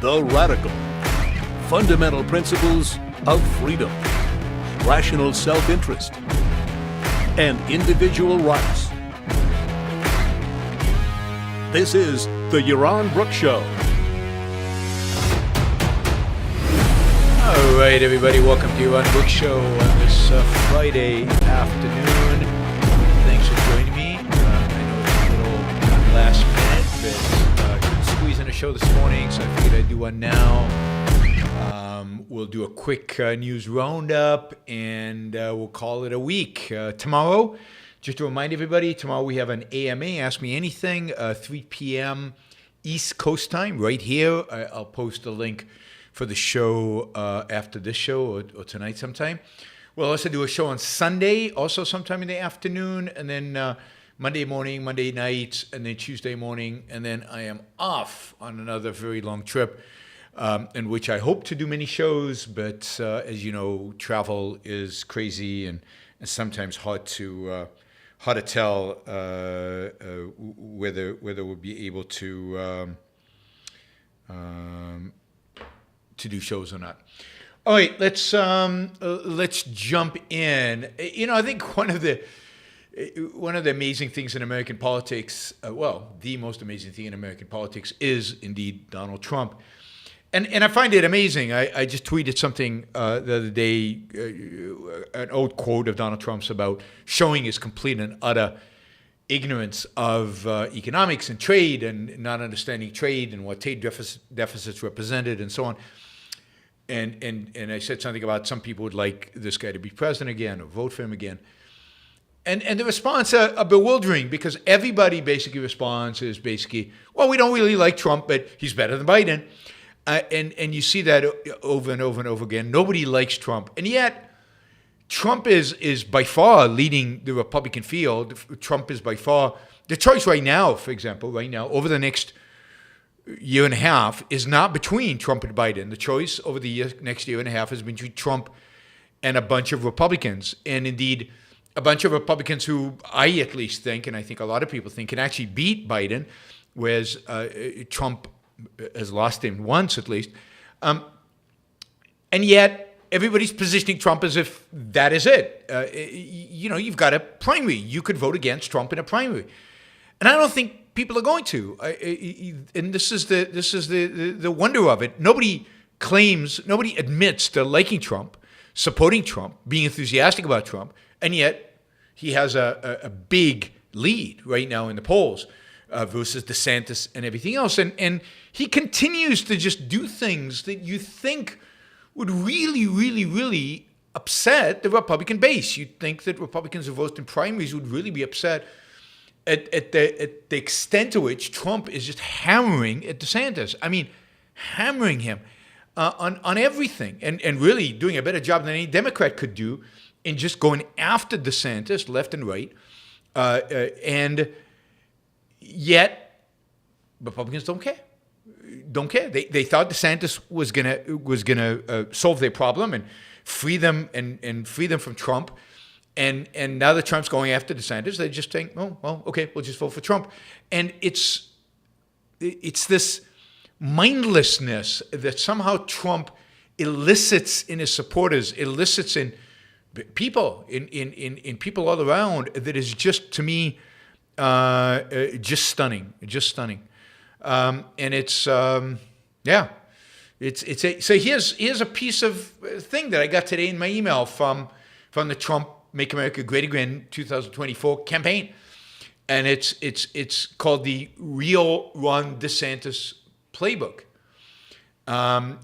The Radical. Fundamental principles of freedom, rational self-interest, and individual rights. This is the Yaron Brooks Show. All right, everybody, welcome to Yaron Brooks Show on this Friday afternoon. Thanks for joining me. I know it's a little last minute, but couldn't squeeze in a show this morning, so I figured I'd do one now. We'll do a quick news roundup, and we'll call it a week. Tomorrow, just to remind everybody, tomorrow we have an AMA, Ask Me Anything, 3 p.m. East Coast time, right here. I'll post a link for the show after this show or tonight sometime. We'll also do a show on Sunday, also sometime in the afternoon, and then Monday morning, Monday night, and then Tuesday morning, and then I am off on another very long trip, in which I hope to do many shows, but as you know, travel is crazy and sometimes hard to tell whether we'll be able to do shows or not. All right, let's jump in. You know, I think one of the amazing things in American politics, the most amazing thing in American politics is indeed Donald Trump. And I find it amazing. I just tweeted something the other day, an old quote of Donald Trump's about showing his complete and utter ignorance of economics and trade and not understanding trade and what trade deficits represented and so on. And I said something about some people would like this guy to be president again or vote for him again. And the response are bewildering because everybody basically responds is basically, well, we don't really like Trump, but he's better than Biden. And you see that over and over and over again. Nobody likes Trump. And yet, Trump is by far leading the Republican field. Trump is by far, the choice right now, for example, over the next year and a half is not between Trump and Biden. The choice over the next year and a half is between Trump and a bunch of Republicans. And indeed, a bunch of Republicans who I at least think, and I think a lot of people think, can actually beat Biden, whereas Trump has lost him once at least. And yet, everybody's positioning Trump as if that is it. You've got a primary. You could vote against Trump in a primary. And I don't think people are going to. And this is the wonder of it. Nobody admits to liking Trump, supporting Trump, being enthusiastic about Trump, and yet he has a big lead right now in the polls versus DeSantis and everything else. And he continues to just do things that you think would really, really, really upset the Republican base. You'd think that Republicans who vote in primaries would really be upset at the extent to which Trump is just hammering at DeSantis. I mean, hammering him on everything and really doing a better job than any Democrat could do in just going after DeSantis left and right. And yet, Republicans don't care. They thought DeSantis was gonna solve their problem and free them and free them from Trump. And now that Trump's going after DeSantis, they just think, oh, well, okay, we'll just vote for Trump. And it's this mindlessness that somehow Trump elicits in his supporters, elicits in people, in people all around, that is just, to me, just stunning. And it's so here's a piece of thing that I got today in my email from the Trump Make America Great Again 2024 campaign, and it's called the Real Ron DeSantis Playbook, and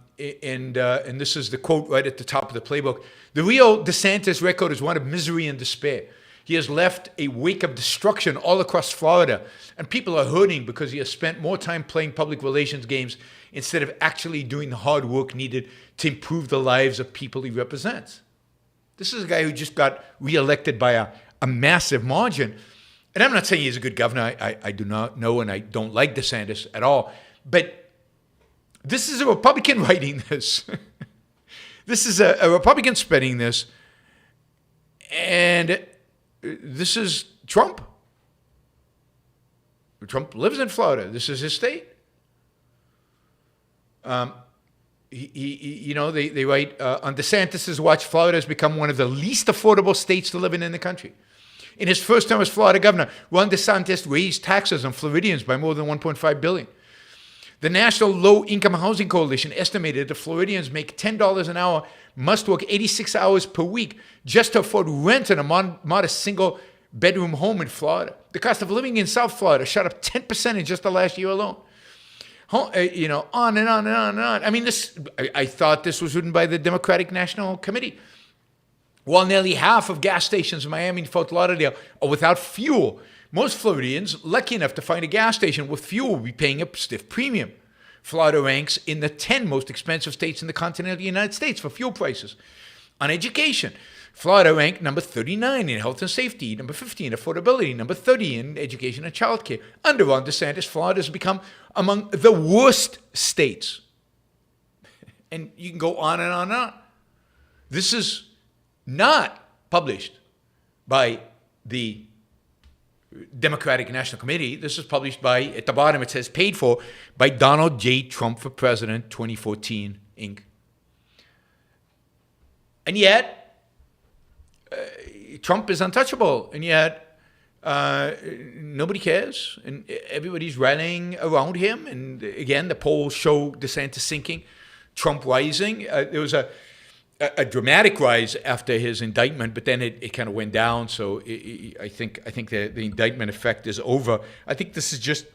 this is the quote right at the top of the playbook. The real DeSantis record is one of misery and despair. He has left a wake of destruction all across Florida, and people are hurting because he has spent more time playing public relations games instead of actually doing the hard work needed to improve the lives of people he represents. This is a guy who just got reelected by a massive margin. And I'm not saying he's a good governor. I do not know, and I don't like DeSantis at all. But this is a Republican writing this. This is a Republican spreading this. And this is Trump. Trump lives in Florida. This is his state. They write, on DeSantis' watch, Florida has become one of the least affordable states to live in the country. In his first term as Florida governor, Ron DeSantis raised taxes on Floridians by more than $1.5 billion. The National Low-Income Housing Coalition estimated that Floridians make $10 an hour, must work 86 hours per week just to afford rent in a modest single-bedroom home in Florida. The cost of living in South Florida shot up 10% in just the last year alone. On and on and on and on. I mean, I thought this was written by the Democratic National Committee. While nearly half of gas stations in Miami and Fort Lauderdale are without fuel, most Floridians lucky enough to find a gas station with fuel will be paying a stiff premium. Florida ranks in the 10 most expensive states in the continental United States for fuel prices. On education, Florida ranked number 39 in health and safety, number 50 in affordability, number 30 in education and childcare. Under Ron DeSantis, Florida has become among the worst states. And you can go on and on and on. This is not published by the Democratic National Committee. This is published by, at the bottom it says, paid for by Donald J. Trump for President 2014, Inc. And yet, Trump is untouchable, and yet nobody cares, and everybody's rallying around him. And again, the polls show DeSantis sinking, Trump rising. There was a dramatic rise after his indictment, but then it kind of went down. So I think the indictment effect is over. I think this is just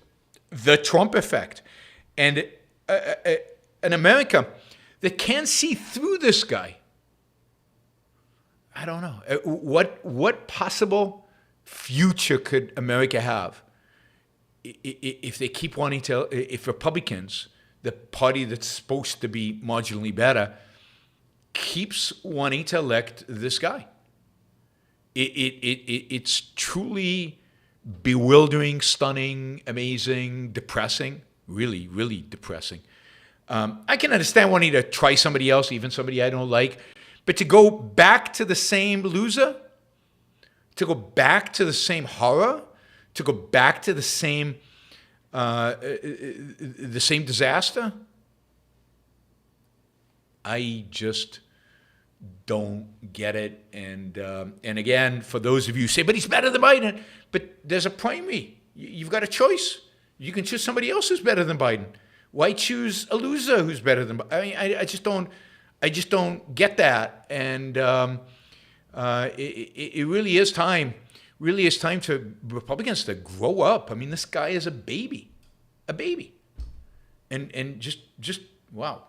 the Trump effect, and an America that can't see through this guy. I don't know. What possible future could America have if they keep wanting to, if Republicans, the party that's supposed to be marginally better, keeps wanting to elect this guy? It's truly bewildering, stunning, amazing, depressing, really, really depressing. I can understand wanting to try somebody else, even somebody I don't like. But to go back to the same loser, to go back to the same horror, to go back to the same disaster, I just don't get it. And again, for those of you who say, but he's better than Biden, but there's a primary. You've got a choice. You can choose somebody else who's better than Biden. Why choose a loser who's better than Biden? I mean, I just don't get that, and it really is time. Really is time to Republicans to grow up. I mean, this guy is a baby, and just wow.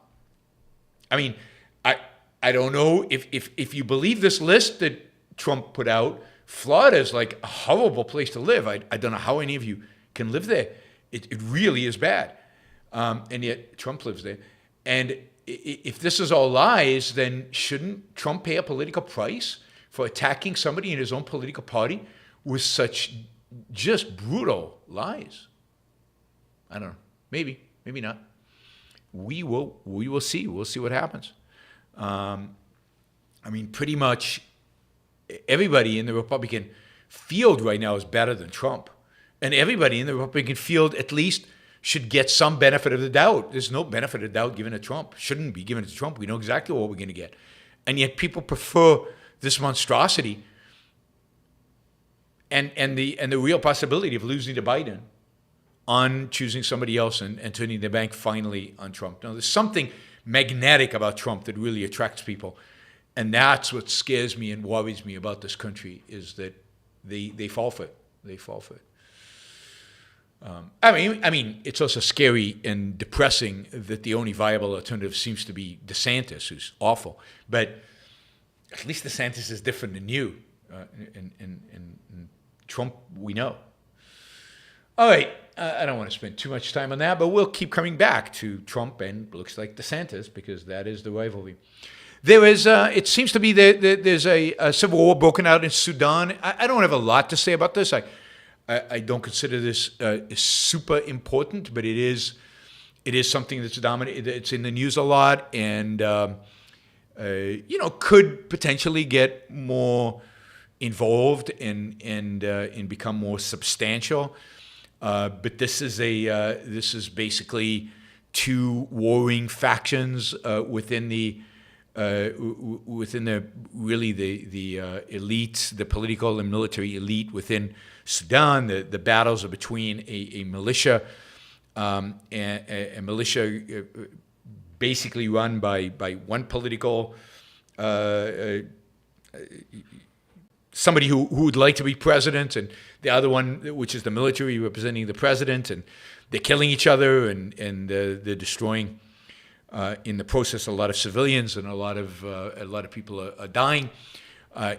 I mean, I don't know if you believe this list that Trump put out. Florida is like a horrible place to live. I don't know how any of you can live there. It really is bad, and yet Trump lives there, and. If this is all lies, then shouldn't Trump pay a political price for attacking somebody in his own political party with such just brutal lies? I don't know. Maybe not. We will see. We'll see what happens. I mean, pretty much everybody in the Republican field right now is better than Trump, and everybody in the Republican field at least should get some benefit of the doubt. There's no benefit of the doubt given to Trump. Shouldn't be given to Trump. We know exactly what we're going to get. And yet people prefer this monstrosity and the real possibility of losing to Biden on choosing somebody else and turning their bank finally on Trump. Now, there's something magnetic about Trump that really attracts people. And that's what scares me and worries me about this country, is that they fall for it. They fall for it. I mean, it's also scary and depressing that the only viable alternative seems to be DeSantis, who's awful. But at least DeSantis is different than you. And Trump, we know. All right, I don't want to spend too much time on that, but we'll keep coming back to Trump and looks like DeSantis, because that is the rivalry. There is, it seems to be there's a civil war broken out in Sudan. I don't have a lot to say about this. I don't consider this super important, but it is something that's dominant. It's in the news a lot, and could potentially get more involved and become more substantial. But this is basically two warring factions within the really the elite, the political and military elite within Sudan. The battles are between a militia, a militia basically run by one political somebody who would like to be president, and the other one, which is the military representing the president, and they're killing each other, and they're destroying in the process a lot of civilians, and a lot of people are dying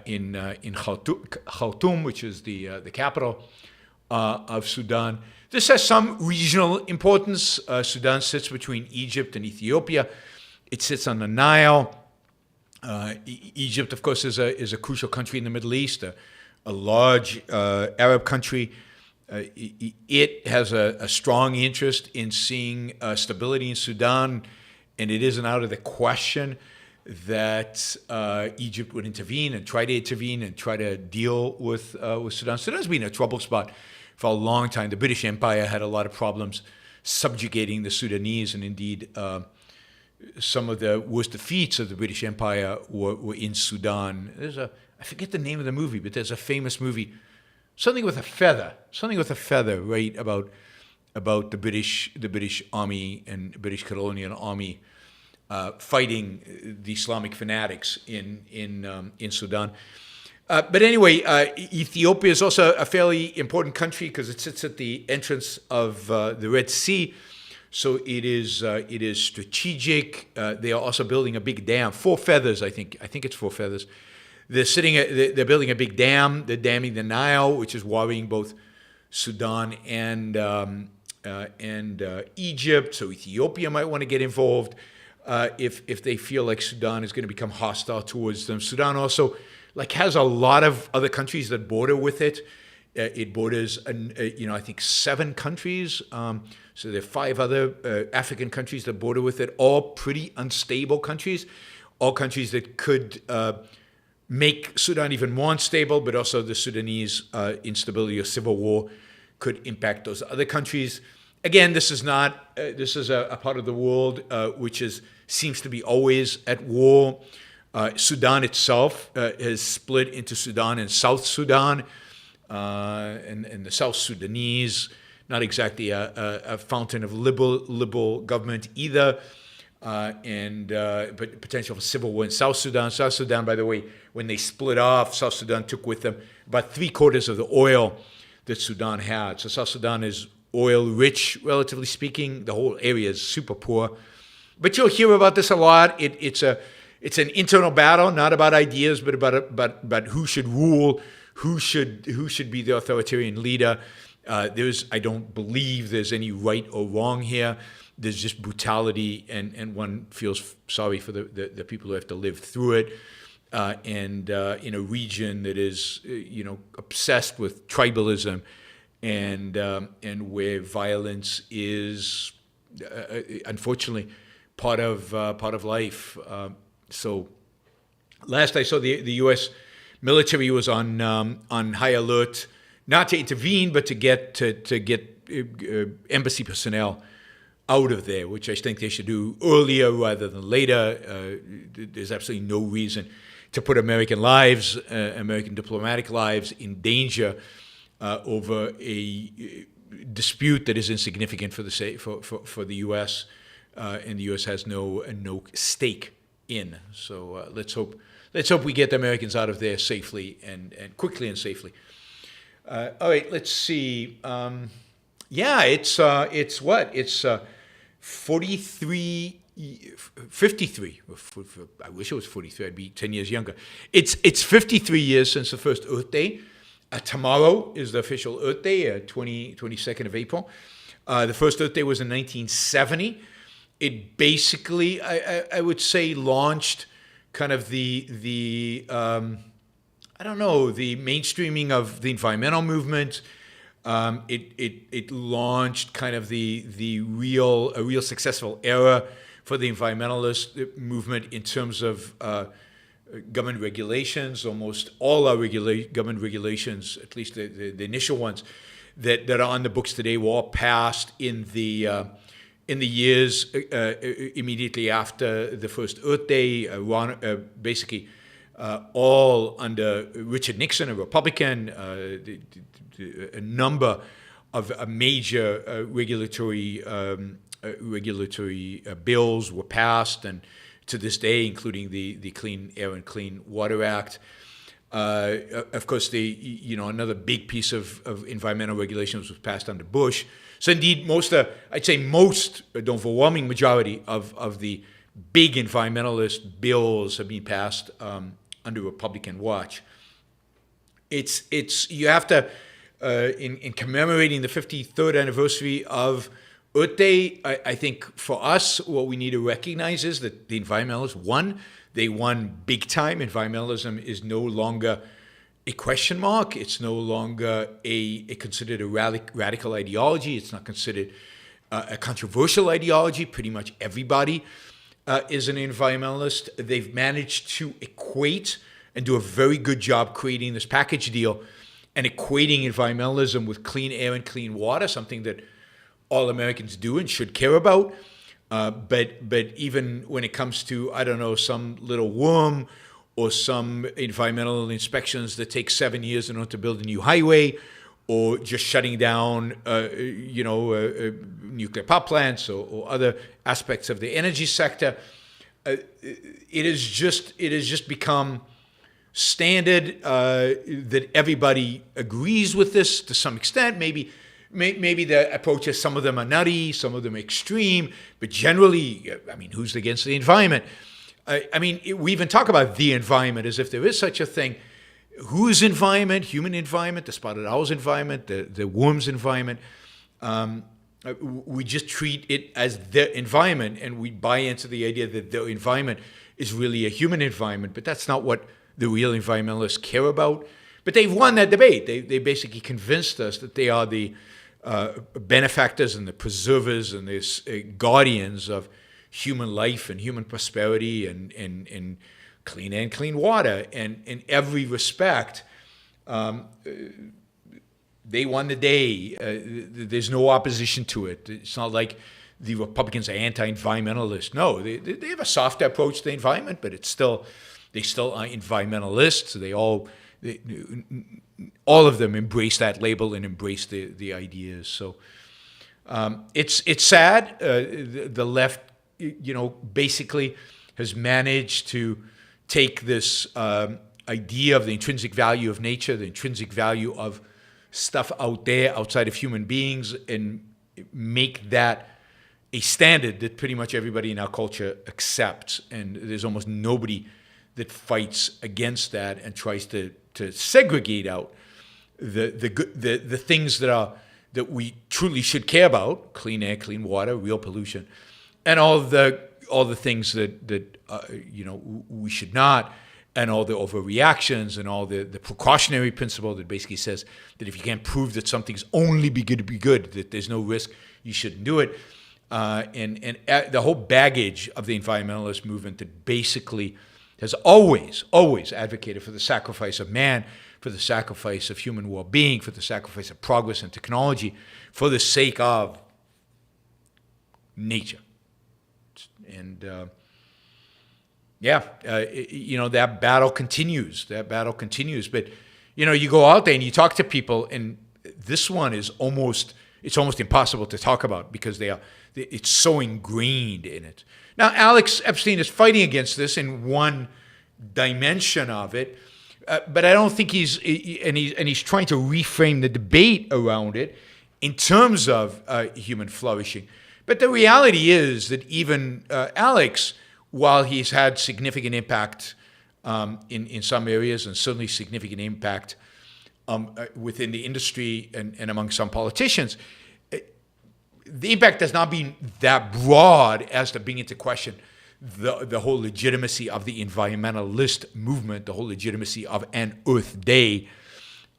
in Khartoum, which is the capital of Sudan. This has some regional importance. Sudan sits between Egypt and Ethiopia. It sits on the Nile. Egypt, of course, is a crucial country in the Middle East, a large Arab country. It has a strong interest in seeing stability in Sudan, and it isn't out of the question that Egypt would intervene and try to deal with Sudan. Sudan's been a trouble spot for a long time. The British Empire had a lot of problems subjugating the Sudanese, and indeed some of the worst defeats of the British Empire were in Sudan. I forget the name of the movie, but there's a famous movie, something with a feather, right, about the British army and British colonial army fighting the Islamic fanatics in Sudan. But anyway, Ethiopia is also a fairly important country because it sits at the entrance of the Red Sea. So it is strategic. They are also building a big dam. Four Feathers, I think it's Four Feathers. They're building a big dam. They're damming the Nile, which is worrying both Sudan and Egypt. So Ethiopia might want to get involved if they feel like Sudan is going to become hostile towards them. Sudan also has a lot of other countries that border with it. It borders, I think 7 countries. So there are 5 other African countries that border with it, all pretty unstable countries, all countries that could make Sudan even more unstable, but also the Sudanese instability or civil war could impact those other countries. Again, this is a part of the world which seems to be always at war. Sudan itself is split into Sudan and South Sudan, and the South Sudanese, not exactly a fountain of liberal government either, but potential for civil war in South Sudan. South Sudan, by the way, when they split off, South Sudan took with them about 3/4 of the oil that Sudan had. So South Sudan is oil rich, relatively speaking. The whole area is super poor. But you'll hear about this a lot. It's an internal battle, not about ideas, but about who should rule, who should be the authoritarian leader. I don't believe there's any right or wrong here. There's just brutality, and one feels sorry for the people who have to live through it. And in a region that is, obsessed with tribalism, and where violence is, unfortunately, part of life. So, last I saw, the U.S. military was on high alert, not to intervene, but to get embassy personnel out of there, which I think they should do earlier rather than later. There's absolutely no reason to put American lives, American diplomatic lives, in danger over a dispute that is insignificant for the U.S. And the U.S. has no stake in. So let's hope we get the Americans out of there safely and quickly and safely. All right, let's see. It's 53. I wish it was 43. I'd be 10 years younger. It's 53 years since the first Earth Day. Tomorrow is the official Earth Day, 22nd of April. The first Earth Day was in 1970. It basically, I would say, launched kind of the mainstreaming of the environmental movement. It launched kind of a real successful era for the environmentalist movement in terms of government regulations. Almost all our government regulations, at least the initial ones that are on the books today, were all passed in the in the years immediately after the first Earth Day, basically all under Richard Nixon, a Republican, a number of major regulatory bills were passed, and to this day, including the Clean Air and Clean Water Act. Of course, another big piece of environmental regulations was passed under Bush. So indeed, I'd say the overwhelming majority of the big environmentalist bills have been passed under Republican watch. You have to, in commemorating the 53rd anniversary of Earth Day, I think for us, what we need to recognize is that the environmentalists won. They won big time. Environmentalism is no longer a question mark. It's no longer considered a radical ideology. It's not considered a controversial ideology. Pretty much everybody is an environmentalist. They've managed to equate and do a very good job creating this package deal and equating environmentalism with clean air and clean water, something that all Americans do and should care about. But even when it comes to, I don't know, some little worm or some environmental inspections that take 7 years in order to build a new highway, or just shutting down, nuclear power plants or other aspects of the energy sector, it has just become standard that everybody agrees with this to some extent. Maybe the approaches, some of them are nutty, some of them are extreme, but generally, who's against the environment? We even talk about the environment as if there is such a thing. Whose environment? Human environment, the spotted owl's environment, the worm's environment. We just treat it as the environment, and we buy into the idea that the environment is really a human environment, but that's not what the real environmentalists care about. But they've won that debate. They basically convinced us that they are the benefactors and the preservers and the guardians of human life and human prosperity and clean air and clean water. And in every respect, they won the day. There's no opposition to it. It's not like the Republicans are anti-environmentalist. No, they have a softer approach to the environment, but they still are environmentalists. All of them embrace that label and embrace the ideas. So it's sad. The left, basically has managed to take this idea of the intrinsic value of nature, the intrinsic value of stuff out there outside of human beings, and make that a standard that pretty much everybody in our culture accepts. And there's almost nobody that fights against that and tries to segregate out the things that we truly should care about: clean air, clean water, real pollution, and all the things that we should not, and all the overreactions and all the precautionary principle that basically says that if you can't prove that something's only be good, that there's no risk, you shouldn't do it. And the whole baggage of the environmentalist movement that basically has always advocated for the sacrifice of man, for the sacrifice of human well-being, for the sacrifice of progress and technology, for the sake of nature. And that battle continues. But you go out there and you talk to people, and this one is almost impossible to talk about because it's so ingrained in it. Now, Alex Epstein is fighting against this in one dimension of it, but I don't think he's trying to reframe the debate around it in terms of human flourishing. But the reality is that even Alex, while he's had significant impact in some areas, and certainly significant impact within the industry and among some politicians, the impact has not been that broad as to bring into question the whole legitimacy of the environmentalist movement, the whole legitimacy of an Earth Day.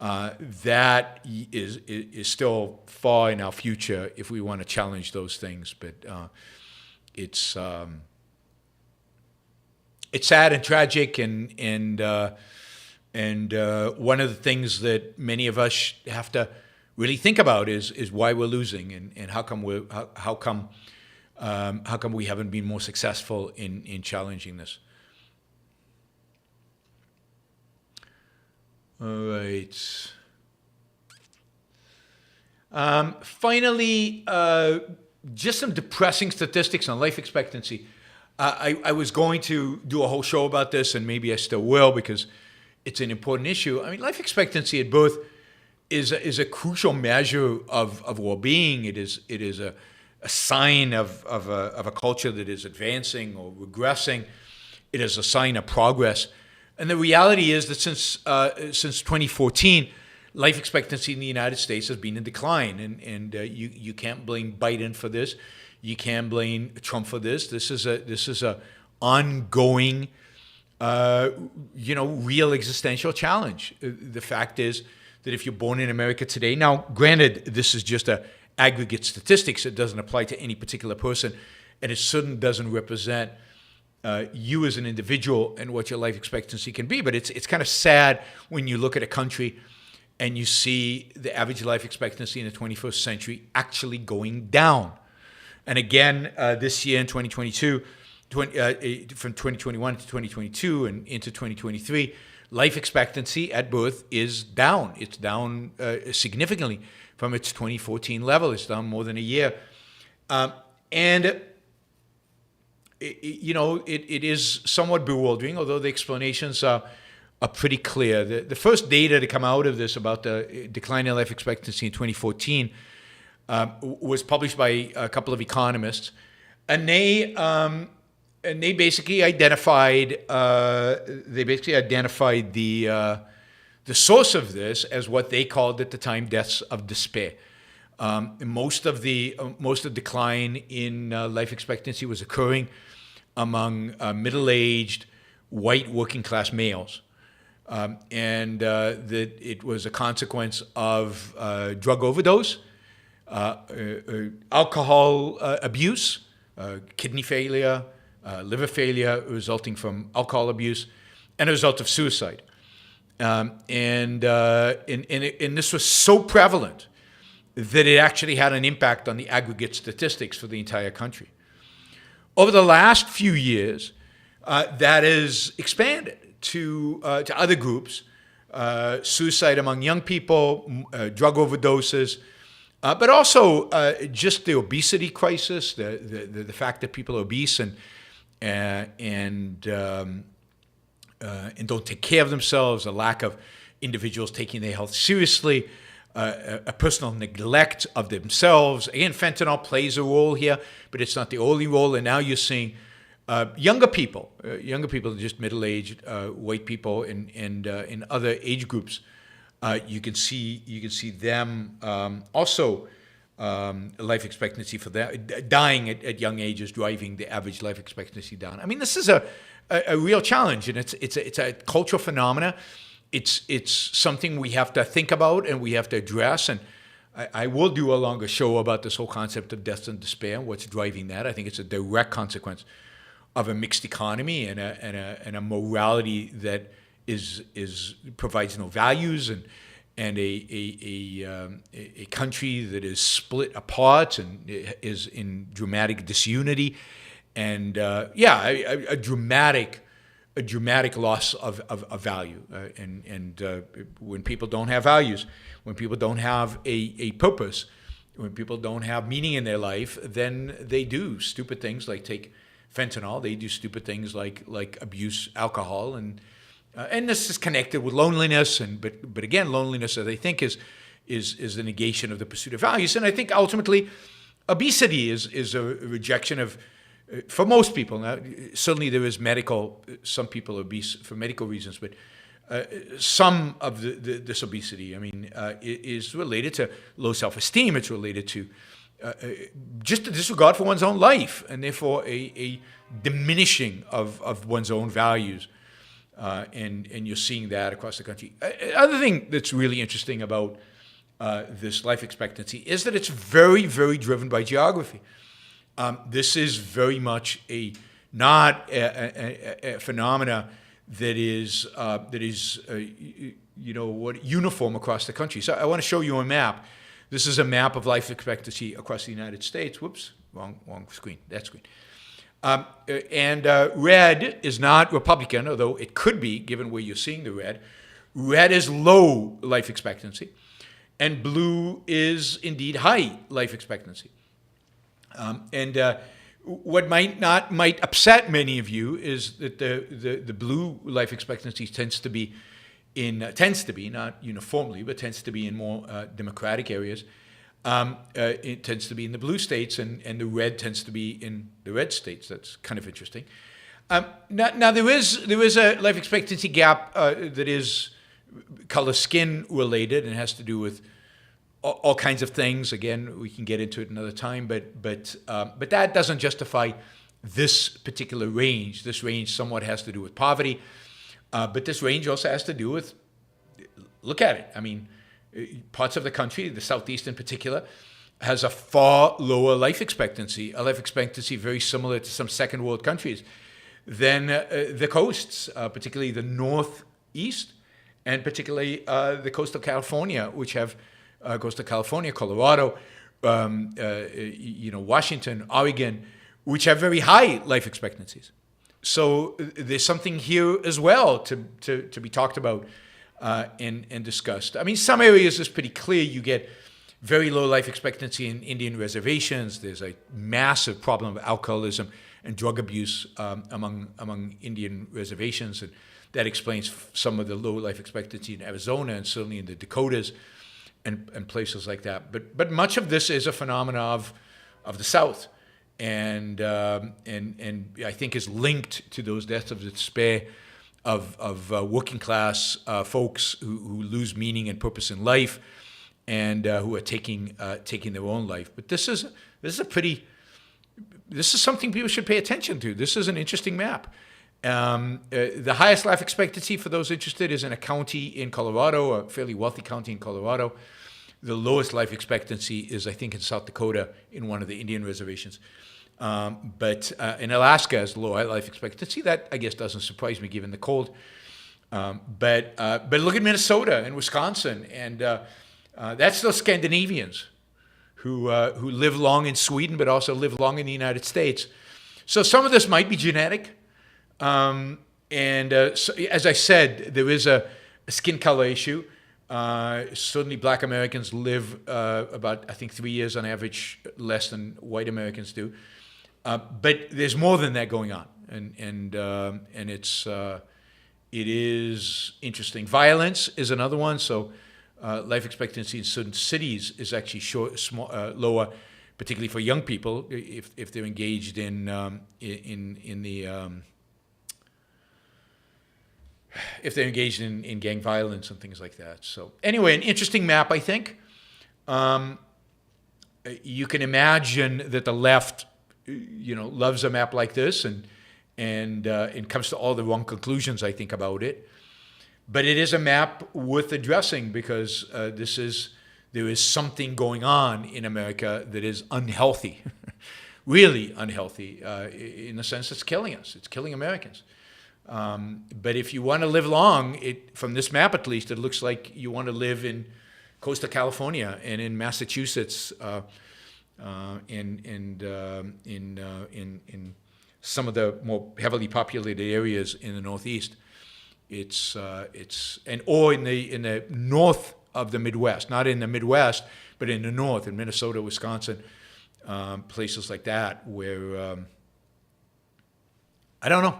That is still far in our future if we want to challenge those things. But it's sad and tragic, and one of the things that many of us have to really think about is why we're losing, and how come How come we haven't been more successful in challenging this? All right. Finally, just some depressing statistics on life expectancy. I was going to do a whole show about this, and maybe I still will because it's an important issue. I mean, life expectancy at birth is a crucial measure of well-being. It is a sign of a culture that is advancing or regressing. It is a sign of progress. And the reality is that since 2014, life expectancy in the United States has been in decline, and you can't blame Biden for this. You can't blame Trump for this. This is a ongoing, real existential challenge. The fact is that if you're born in America today, now granted, this is just a aggregate statistics. It doesn't apply to any particular person, and it certainly doesn't represent you as an individual and what your life expectancy can be. But it's kind of sad when you look at a country and you see the average life expectancy in the 21st century actually going down. And again, this year in 2022, from 2021 to 2022 and into 2023, life expectancy at birth is down. It's down significantly from its 2014 level. It's down more than a year. It is somewhat bewildering, although the explanations are pretty clear. The first data to come out of this about the decline in life expectancy in 2014 was published by a couple of economists, and they basically identified the source of this as what they called at the time deaths of despair. Most of the decline in life expectancy was occurring among middle-aged white working-class males, and that it was a consequence of drug overdose, alcohol abuse, kidney failure, liver failure resulting from alcohol abuse, and a result of suicide. And this was so prevalent that it actually had an impact on the aggregate statistics for the entire country. Over the last few years, that has expanded to other groups, suicide among young people, drug overdoses, but also just the obesity crisis, the fact that people are obese and don't take care of themselves, a lack of individuals taking their health seriously, a personal neglect of themselves. Again, fentanyl plays a role here, but it's not the only role. And now you're seeing younger people, just middle-aged white people, and in other age groups. You can see them also life expectancy for them dying at young ages, driving the average life expectancy down. I mean, this is a real challenge, and it's a cultural phenomena. It's something we have to think about and we have to address. And I will do a longer show about this whole concept of death and despair and what's driving that. I think it's a direct consequence of a mixed economy and a morality that provides no values, and a country that is split apart and is in dramatic disunity, and a dramatic loss of value. And when people don't have values, when people don't have a purpose, when people don't have meaning in their life, then they do stupid things like take fentanyl. They do stupid things like abuse alcohol, and this is connected with loneliness. But again, loneliness, I think, is the negation of the pursuit of values. And I think ultimately, obesity is a rejection of, for most people. Now, certainly there is some people are obese for medical reasons, but some of this obesity, I mean, is related to low self-esteem. It's related to just a disregard for one's own life, and therefore a diminishing of one's own values. And you're seeing that across the country. Other thing that's really interesting about this life expectancy is that it's very, very driven by geography. This is very much not a phenomena that is uniform across the country. So I want to show you a map This is a map of life expectancy across the United States. Whoops, wrong screen. That screen. Red is not Republican, although it could be, given where you're seeing the red. Red is low life expectancy, and blue is indeed high life expectancy. What might upset many of you is that the blue life expectancy tends to be, not uniformly, but tends to be in more democratic areas. It tends to be in the blue states, and the red tends to be in the red states. That's kind of interesting. Now there is a life expectancy gap that is color skin related and has to do with all kinds of things. Again, we can get into it another time, but that doesn't justify this particular range. This range somewhat has to do with poverty, but this range also has to do with, look at it. I mean, parts of the country, the Southeast in particular, has a far lower life expectancy, a life expectancy very similar to some second world countries than the coasts, particularly the Northeast, and particularly the coast of California, which have coastal California, Colorado, Washington, Oregon, which have very high life expectancies. So there's something here as well to be talked about and discussed. I mean, some areas is pretty clear. You get very low life expectancy in Indian reservations. There's a massive problem of alcoholism and drug abuse among Indian reservations, and that explains some of the low life expectancy in Arizona and certainly in the Dakotas and places like that. But much of this is a phenomena of the South, and I think is linked to those deaths of despair of working class folks who lose meaning and purpose in life, and who are taking their own life. But this is something people should pay attention to. This is an interesting map. The highest life expectancy, for those interested, is in a county in Colorado, a fairly wealthy county in Colorado. The lowest life expectancy is, I think, in South Dakota in one of the Indian reservations. But in Alaska is low life expectancy. That, I guess, doesn't surprise me given the cold. But look at Minnesota and Wisconsin, and that's those Scandinavians who live long in Sweden, but also live long in the United States. So some of this might be genetic. So, as I said, there is a skin color issue. Certainly black Americans live about, I think, 3 years on average less than white Americans do. But there's more than that going on, and it is interesting. Violence is another one. So life expectancy in certain cities is actually lower, particularly for young people if they're engaged in gang violence and things like that. So anyway, an interesting map, I think. You can imagine that the left, loves a map like this and comes to all the wrong conclusions, I think, about it. But it is a map worth addressing because there is something going on in America that is unhealthy, really unhealthy, in the sense it's killing us. It's killing Americans. But if you want to live long, from this map at least, it looks like you want to live in coastal California and in Massachusetts, in some of the more heavily populated areas in the Northeast. Or in the north of the Midwest, not in the Midwest, but in the north, in Minnesota, Wisconsin, places like that, where I don't know.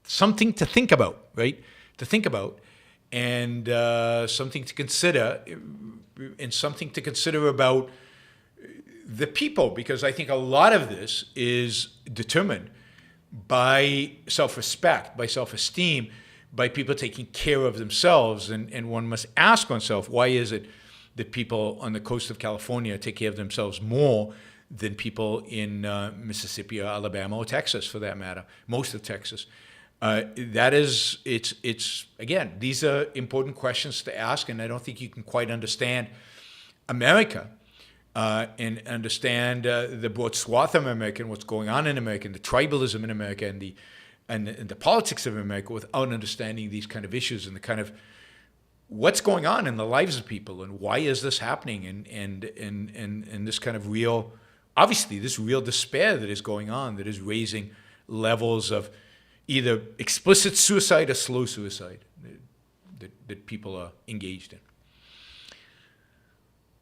Something to think about, right? To think about, and something to consider, and something to consider about the people, because I think a lot of this is determined by self-respect, by self-esteem, by people taking care of themselves. And one must ask oneself, why is it that people on the coast of California take care of themselves more than people in Mississippi or Alabama or Texas, for that matter, most of Texas? It's again, these are important questions to ask, and I don't think you can quite understand America and understand the broad swath of America and what's going on in America, and the tribalism in America, and the politics of America without understanding these kind of issues and the kind of what's going on in the lives of people, and why is this happening, and this kind of real, obviously this real despair that is going on, that is raising levels of either explicit suicide or slow suicide that people are engaged in.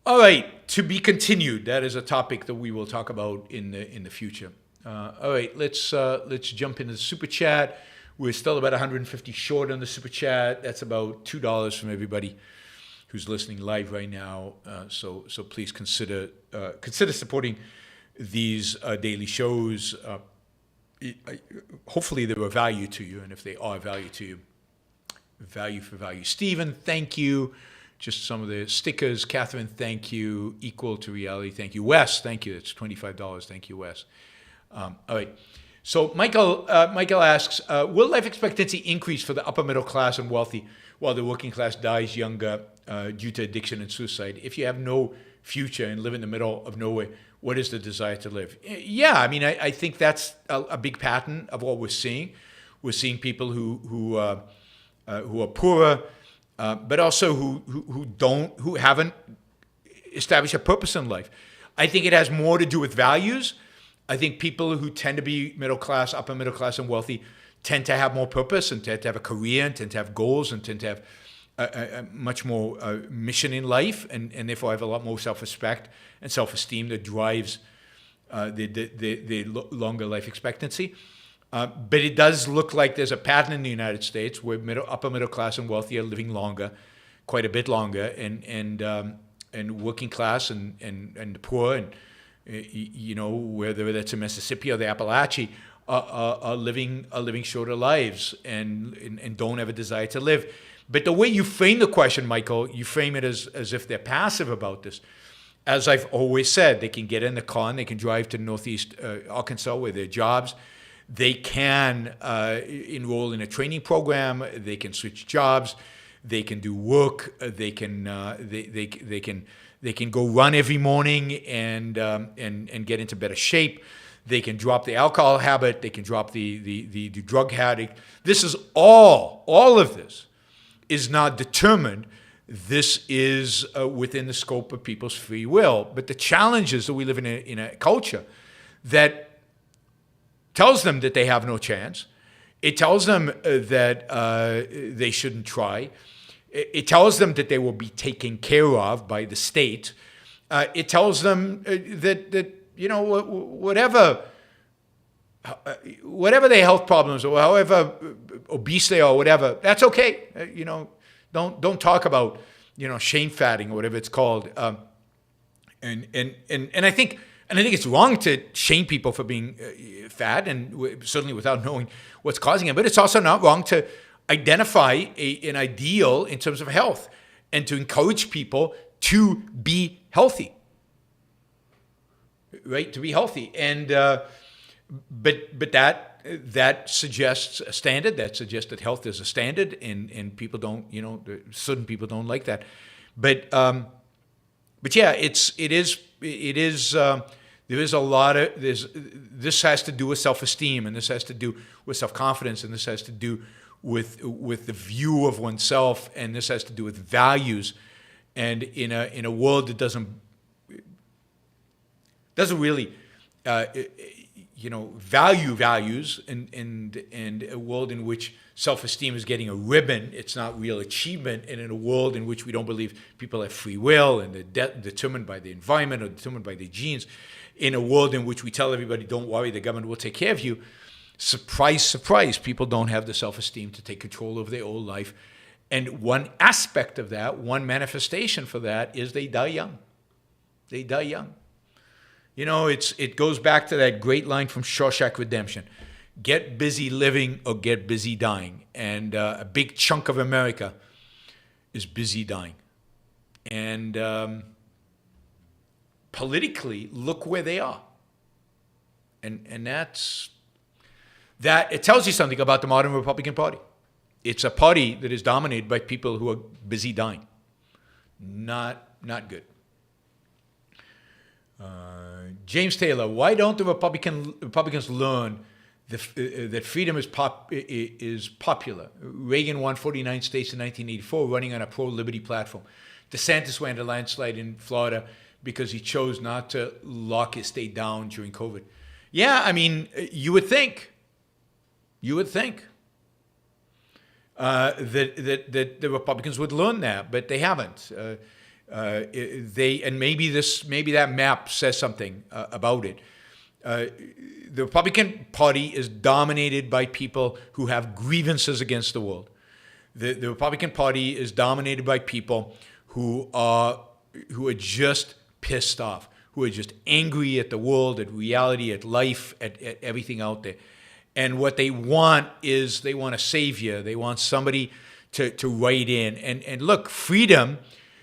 All right, to be continued. That is a topic that we will talk about in the future. All right, let's jump into the super chat. We're still about 150 short on the super chat. That's about $2 from everybody who's listening live right now. So please consider supporting these daily shows. Hopefully they were value to you, and if they are value to you, value for value. Stephen, thank you. Just some of the stickers. Catherine, thank you. Equal to reality, thank you. Wes, thank you. It's $25. Thank you, Wes. All right. So Michael asks, will life expectancy increase for the upper middle class and wealthy while the working class dies younger due to addiction and suicide? If you have no future and live in the middle of nowhere, what is the desire to live? Yeah, I mean, I think that's a big pattern of what we're seeing. We're seeing people who are poorer, but also who haven't established a purpose in life. I think it has more to do with values. I think people who tend to be middle class, upper middle class, and wealthy tend to have more purpose, and tend to have a career, and tend to have goals, and tend to have a much more mission in life, and therefore have a lot more self-respect and self-esteem that drives the longer life expectancy. But it does look like there's a pattern in the United States where upper middle class and wealthy are living longer, quite a bit longer, and working class and the poor, and whether that's in Mississippi or the Appalachia, are living shorter lives and don't have a desire to live. But the way you frame the question, Michael, you frame it as if they're passive about this. As I've always said, they can get in the car and they can drive to Northeast Arkansas where there are jobs. They can enroll in a training program. They can switch jobs. They can do work. They can go run every morning and get into better shape. They can drop the alcohol habit. They can drop the drug habit. This is all of this is not determined. This is within the scope of people's free will. But the challenge is that we live in a culture that tells them that they have no chance. It tells them that they shouldn't try. It tells them that they will be taken care of by the state. It tells them that whatever their health problems or however obese they are, whatever, that's okay. Don't talk about shame fatting or whatever it's called. And I think it's wrong to shame people for being fat, and certainly without knowing what's causing it. But it's also not wrong to identify an ideal in terms of health and to encourage people to be healthy, right? To be healthy. And but that suggests a standard. That suggests that health is a standard, and people don't, certain people don't like that. But yeah, it is. There is a lot of this has to do with self-esteem, and this has to do with self-confidence, and this has to do with the view of oneself, and this has to do with values. And in a world that doesn't really value values, and a world in which self-esteem is getting a ribbon, it's not real achievement, and in a world in which we don't believe people have free will and they're determined by the environment or determined by their genes, in a world in which we tell everybody, don't worry, the government will take care of you, surprise, surprise, people don't have the self-esteem to take control of their own life. And one aspect of that, one manifestation for that, is they die young. They die young. It goes back to that great line from Shawshank Redemption. Get busy living or get busy dying. And a big chunk of America is busy dying. And politically, look where they are. And that it tells you something about the modern Republican Party. It's a party that is dominated by people who are busy dying. Not good. James Taylor, why don't the Republicans learn that freedom is popular. Reagan won 49 states in 1984, running on a pro-liberty platform. DeSantis went a landslide in Florida because he chose not to lock his state down during COVID. Yeah, I mean, you would think that the Republicans would learn that, but they haven't. Maybe that map says something about it. The Republican Party is dominated by people who have grievances against the world. The Republican Party is dominated by people who are just pissed off, who are just angry at the world, at reality, at life, at everything out there. And what they want is they want a savior. They want somebody to write in. And look, freedom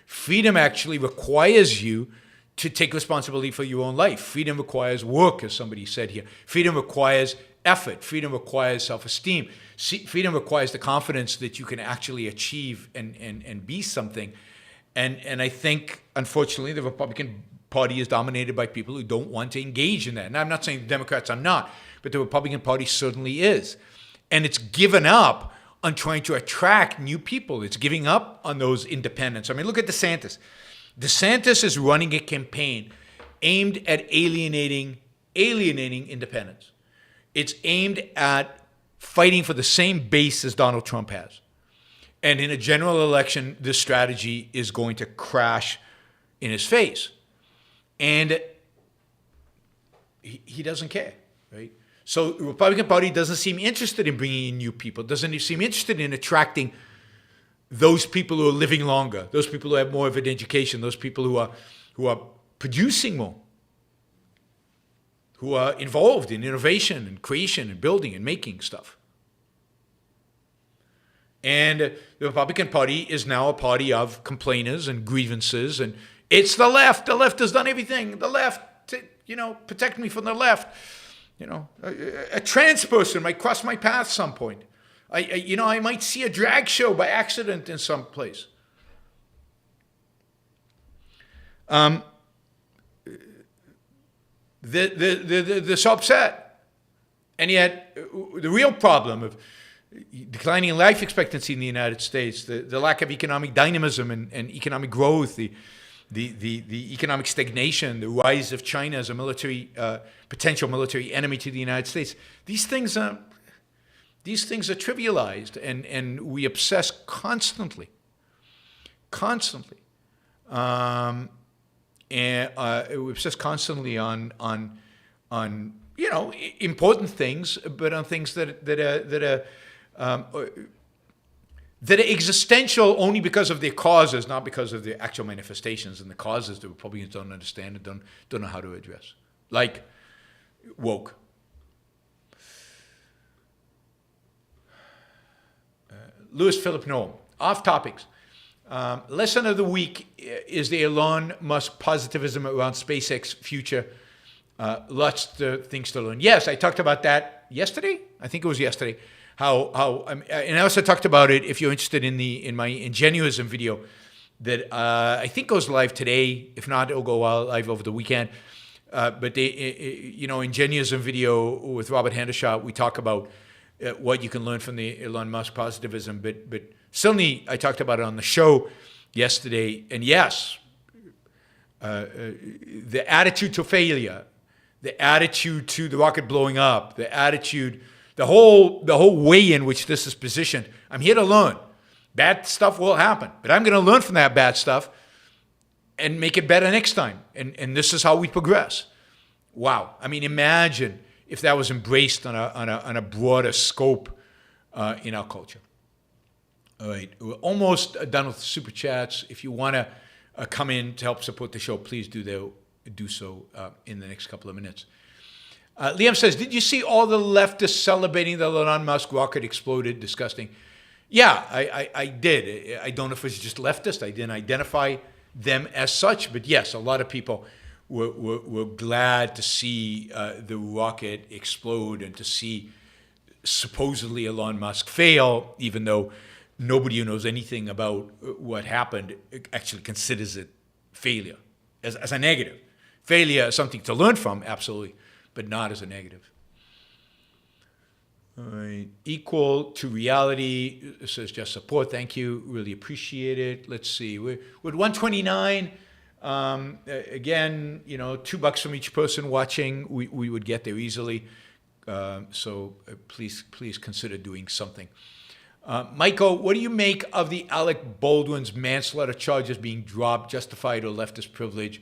actually requires you to take responsibility for your own life. Freedom requires work, as somebody said here. Freedom requires effort. Freedom requires self-esteem. Freedom requires the confidence that you can actually achieve and be something. And I think, unfortunately, the Republican Party is dominated by people who don't want to engage in that. And I'm not saying the Democrats are not, but the Republican Party certainly is. And it's given up on trying to attract new people. It's giving up on those independents. I mean, look at DeSantis. DeSantis is running a campaign aimed at alienating independents. It's aimed at fighting for the same base as Donald Trump has. And in a general election, this strategy is going to crash in his face. And he doesn't care, right? So the Republican Party doesn't seem interested in bringing in new people, doesn't seem interested in attracting those people who are living longer, those people who have more of an education, those people who are producing more, who are involved in innovation and creation and building and making stuff. And the Republican Party is now a party of complainers and grievances, and it's the left. The left has done everything. The left, protect me from the left. A trans person might cross my path some point. I might see a drag show by accident in some place. They're so upset. And yet, the real problem of declining life expectancy in the United States, the lack of economic dynamism and economic growth, the economic stagnation, the rise of China as a potential military enemy to the United States, these things are trivialized, and we obsess constantly. And we obsess constantly on important things, but on things that are existential only because of their causes, not because of the actual manifestations, and the causes the Republicans don't understand and don't know how to address, like woke. Louis Philip Noel, off topics. Lesson of the week is the Elon Musk positivism around SpaceX future. Lots of things to learn. Yes, I talked about that yesterday. I think it was yesterday. And I also talked about it, if you're interested, in my Ingenuism video that I think goes live today. If not, it'll go live over the weekend. But Ingenuism video with Robert Hendershot, we talk about what you can learn from the Elon Musk positivism. But certainly, I talked about it on the show yesterday. And yes, the attitude to failure, the attitude to the rocket blowing up, the attitude. The whole way in which this is positioned, I'm here to learn. Bad stuff will happen, but I'm going to learn from that bad stuff and make it better next time. And this is how we progress. Wow. I mean, imagine if that was embraced on a broader scope in our culture. All right. We're almost done with the super chats. If you want to come in to help support the show, please do so in the next couple of minutes. Liam says, did you see all the leftists celebrating the Elon Musk rocket exploded? Disgusting. Yeah, I did. I don't know if it's just leftist. I didn't identify them as such. But yes, a lot of people were glad to see the rocket explode and to see supposedly Elon Musk fail, even though nobody who knows anything about what happened actually considers it failure as a negative. Failure is something to learn from, absolutely, but not as a negative. All right. Equal to reality says just support. Thank you. Really appreciate it. Let's see. We're at 129. Again, $2 from each person watching. We would get there easily. So please consider doing something. Michael, what do you make of the Alec Baldwin's manslaughter charges being dropped, justified or leftist privilege?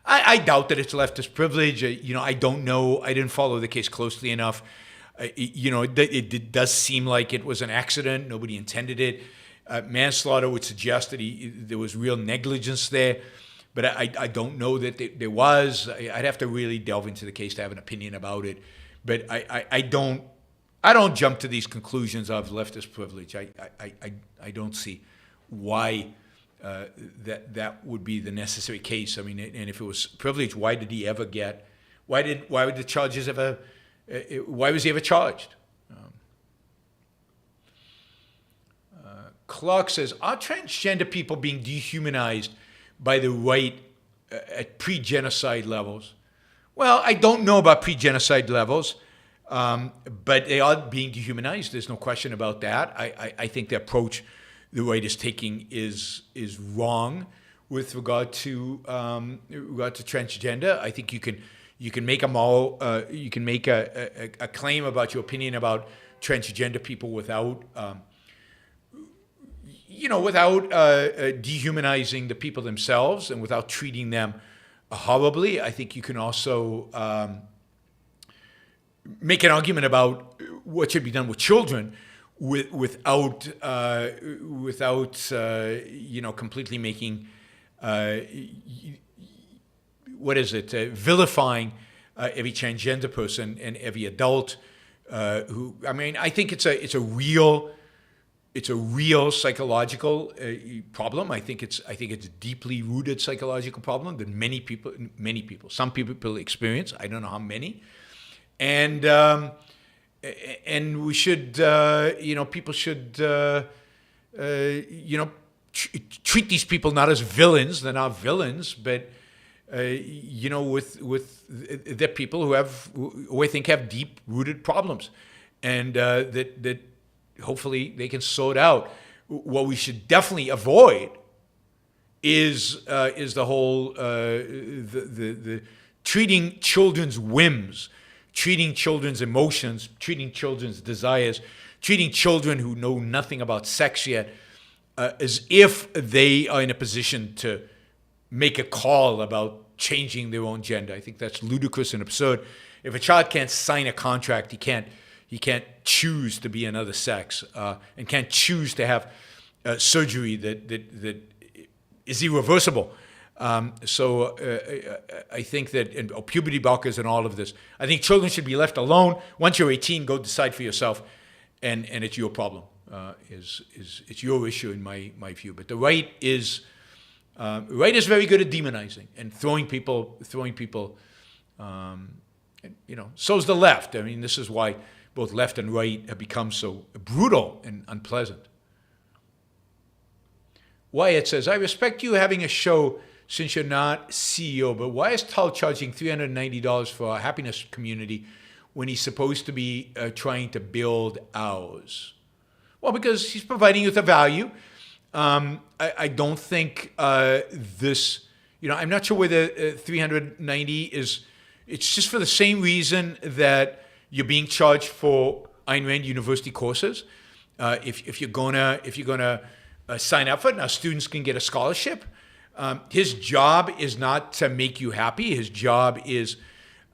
I doubt that it's leftist privilege. I don't know. I didn't follow the case closely enough. It does seem like it was an accident. Nobody intended it. Manslaughter would suggest that there was real negligence there. But I don't know that there was. I'd have to really delve into the case to have an opinion about it. But I don't jump to these conclusions of leftist privilege. I don't see why that would be the necessary case. I mean, and if it was privilege, why did he ever get? Why would the charges ever? Why was he ever charged? Clark says, are transgender people being dehumanized by the right at pre-genocide levels? Well, I don't know about pre-genocide levels, but they are being dehumanized. There's no question about that. I think the approach the right is taking is wrong with regard to transgender. I think you can make a claim about your opinion about transgender people without dehumanizing the people themselves and without treating them horribly. I think you can also make an argument about what should be done with children without completely making vilifying every transgender person and every adult who. I mean, I think it's a real psychological problem. I think it's a deeply rooted psychological problem that some people experience. I don't know how many, and we should people should treat these people not as villains. They're not villains, but with they're people who I think have deep rooted problems, and that hopefully they can sort out. What we should definitely avoid is the whole the treating children's whims, treating children's emotions, treating children's desires, treating children who know nothing about sex yet as if they are in a position to make a call about changing their own gender. I think that's ludicrous and absurd. If a child can't sign a contract, he can't choose to be another sex and can't choose to have surgery that is irreversible. So I think that puberty blockers and all of this. I think children should be left alone. Once you're 18, go decide for yourself, and it's your problem. It's your issue in my view. But the right is very good at demonizing and throwing people. So's the left. I mean, this is why both left and right have become so brutal and unpleasant. Wyatt says, I respect you having a show since you're not CEO, but why is Tal charging $390 for our happiness community when he's supposed to be trying to build ours? Well, because he's providing you with a value. I don't think this, I'm not sure whether 390 is, it's just for the same reason that you're being charged for Ayn Rand University courses. If you're gonna sign up for it, now students can get a scholarship. His job is not to make you happy. His job is,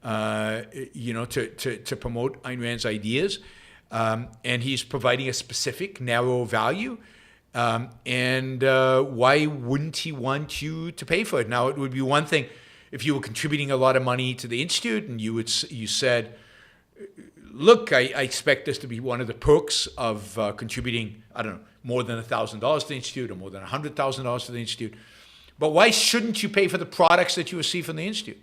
to promote Ayn Rand's ideas, and he's providing a specific narrow value. And why wouldn't he want you to pay for it? Now, it would be one thing if you were contributing a lot of money to the institute and you said, look, I expect this to be one of the perks of contributing, I don't know, more than $1,000 to the institute or more than $100,000 to the institute. But why shouldn't you pay for the products that you receive from the institute?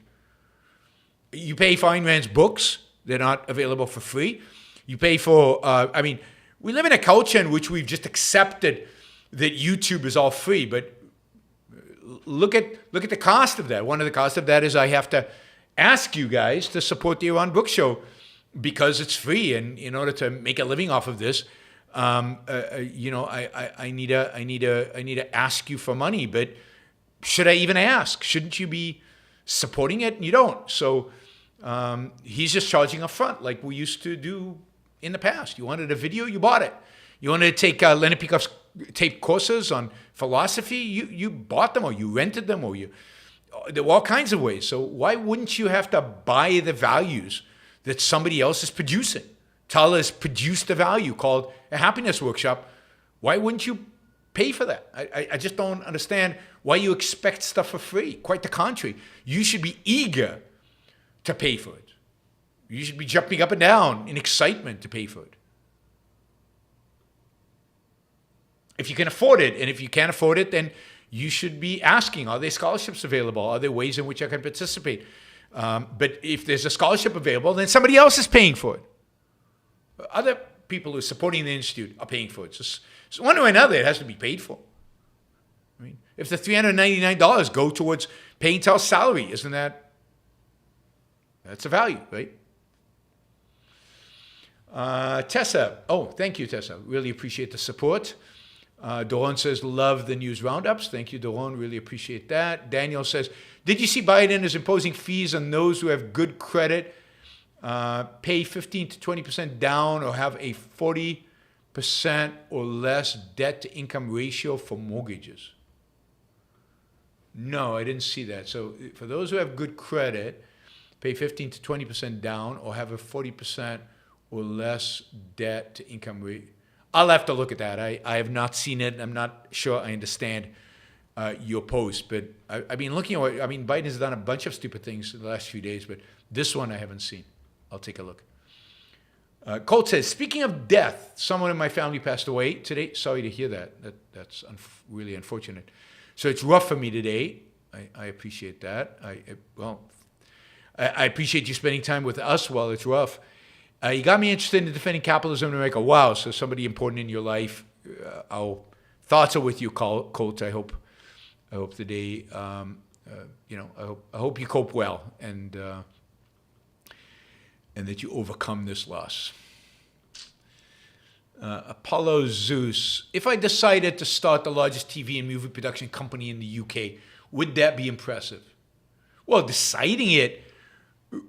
You pay for Ayn Rand's books. They're not available for free. You pay for, we live in a culture in which we've just accepted that YouTube is all free, but look at the cost of that. One of the costs of that is I have to ask you guys to support the Yaron Book Show because it's free, and in order to make a living off of this, I need to ask you for money. But should I even ask? Shouldn't you be supporting it? And you don't. So he's just charging up front, like we used to do in the past. You wanted a video, you bought it. You wanted to take Leonard Peikoff's tape courses on philosophy, you bought them, or you rented them, or there were all kinds of ways. So why wouldn't you have to buy the values that somebody else is producing? Tyler has produced a value called a happiness workshop. Why wouldn't you pay for that? I just don't understand why you expect stuff for free. Quite the contrary. You should be eager to pay for it. You should be jumping up and down in excitement to pay for it. If you can afford it, and if you can't afford it, then you should be asking, are there scholarships available? Are there ways in which I can participate? But if there's a scholarship available, then somebody else is paying for it. Other people who are supporting the Institute are paying for it. So one way or another, it has to be paid for. I mean, if the $399 go towards paying Tal's salary, isn't that's a value, right? Tessa. Oh, thank you, Tessa. Really appreciate the support. Doron says, love the news roundups. Thank you, Doron. Really appreciate that. Daniel says, did you see Biden is imposing fees on those who have good credit, pay 15 to 20% down, or have a 40% or less debt to income ratio for mortgages? No, I didn't see that. So for those who have good credit, pay 15 to 20% down, or have a 40% or less debt to income ratio. I'll have to look at that. I have not seen it. I'm not sure I understand your post. But I've been looking at Biden's done a bunch of stupid things in the last few days, but this one I haven't seen. I'll take a look. Colt says, speaking of death, someone in my family passed away today. Sorry to hear that. That's really unfortunate. So it's rough for me today. I appreciate that. I appreciate you spending time with us while it's rough. You got me interested in defending capitalism in America. Wow, so somebody important in your life. Our thoughts are with you, Colt. I hope the day, I hope you cope well and that you overcome this loss. Apollo Zeus. If I decided to start the largest TV and movie production company in the UK, would that be impressive? Well, deciding it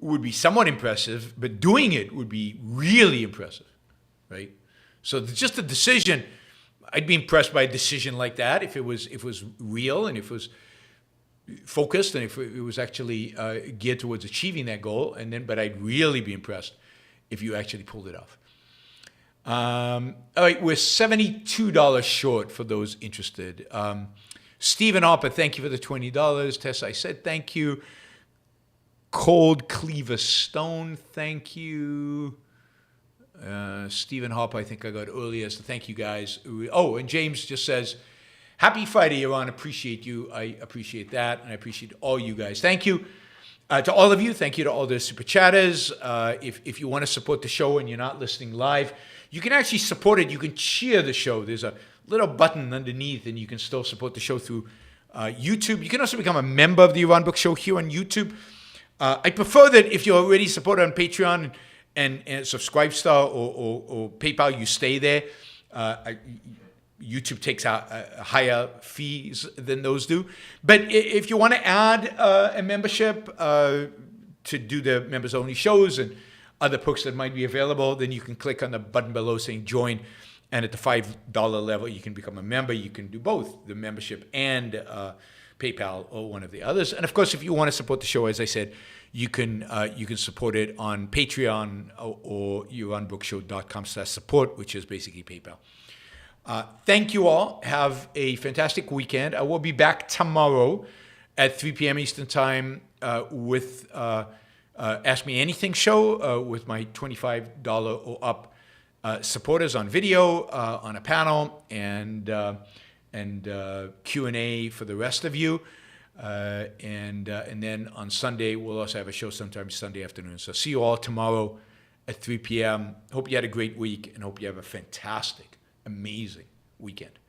would be somewhat impressive, but doing it would be really impressive, right? So just a decision, I'd be impressed by a decision like that if it was real and if it was focused and if it was actually geared towards achieving that goal. But I'd really be impressed if you actually pulled it off. All right, we're $72 short for those interested. Stephen Harper, thank you for the $20. Tess, I said thank you. Cold Cleaver Stone, thank you. Stephen Harper, I think I got earlier, so thank you guys. Oh, and James just says, happy Friday, Yaron. Appreciate you. I appreciate that, and I appreciate all you guys. Thank you to all of you. Thank you to all the super chatters. If you want to support the show and you're not listening live, you can actually support it. You can cheer the show. There's a little button underneath, and you can still support the show through YouTube. You can also become a member of the Yaron Brook Show here on YouTube. I prefer that if you're already supported on Patreon and Subscribe Star or PayPal, you stay there. YouTube takes out higher fees than those do. But if you want to add a membership to do the members-only shows and other perks that might be available, then you can click on the button below saying join. And at the $5 level, you can become a member. You can do both, the membership and PayPal or one of the others. And of course, if you want to support the show, as I said, you can support it on Patreon or yaronbrookshow.com/support, which is basically PayPal. Thank you all. Have a fantastic weekend. I will be back tomorrow at 3 p.m. Eastern Time with Ask Me Anything show with my $25 or up supporters on video, on a panel, and Q&A for the rest of you. And then on Sunday, we'll also have a show sometime Sunday afternoon. So see you all tomorrow at 3 p.m. Hope you had a great week and hope you have a fantastic, amazing weekend.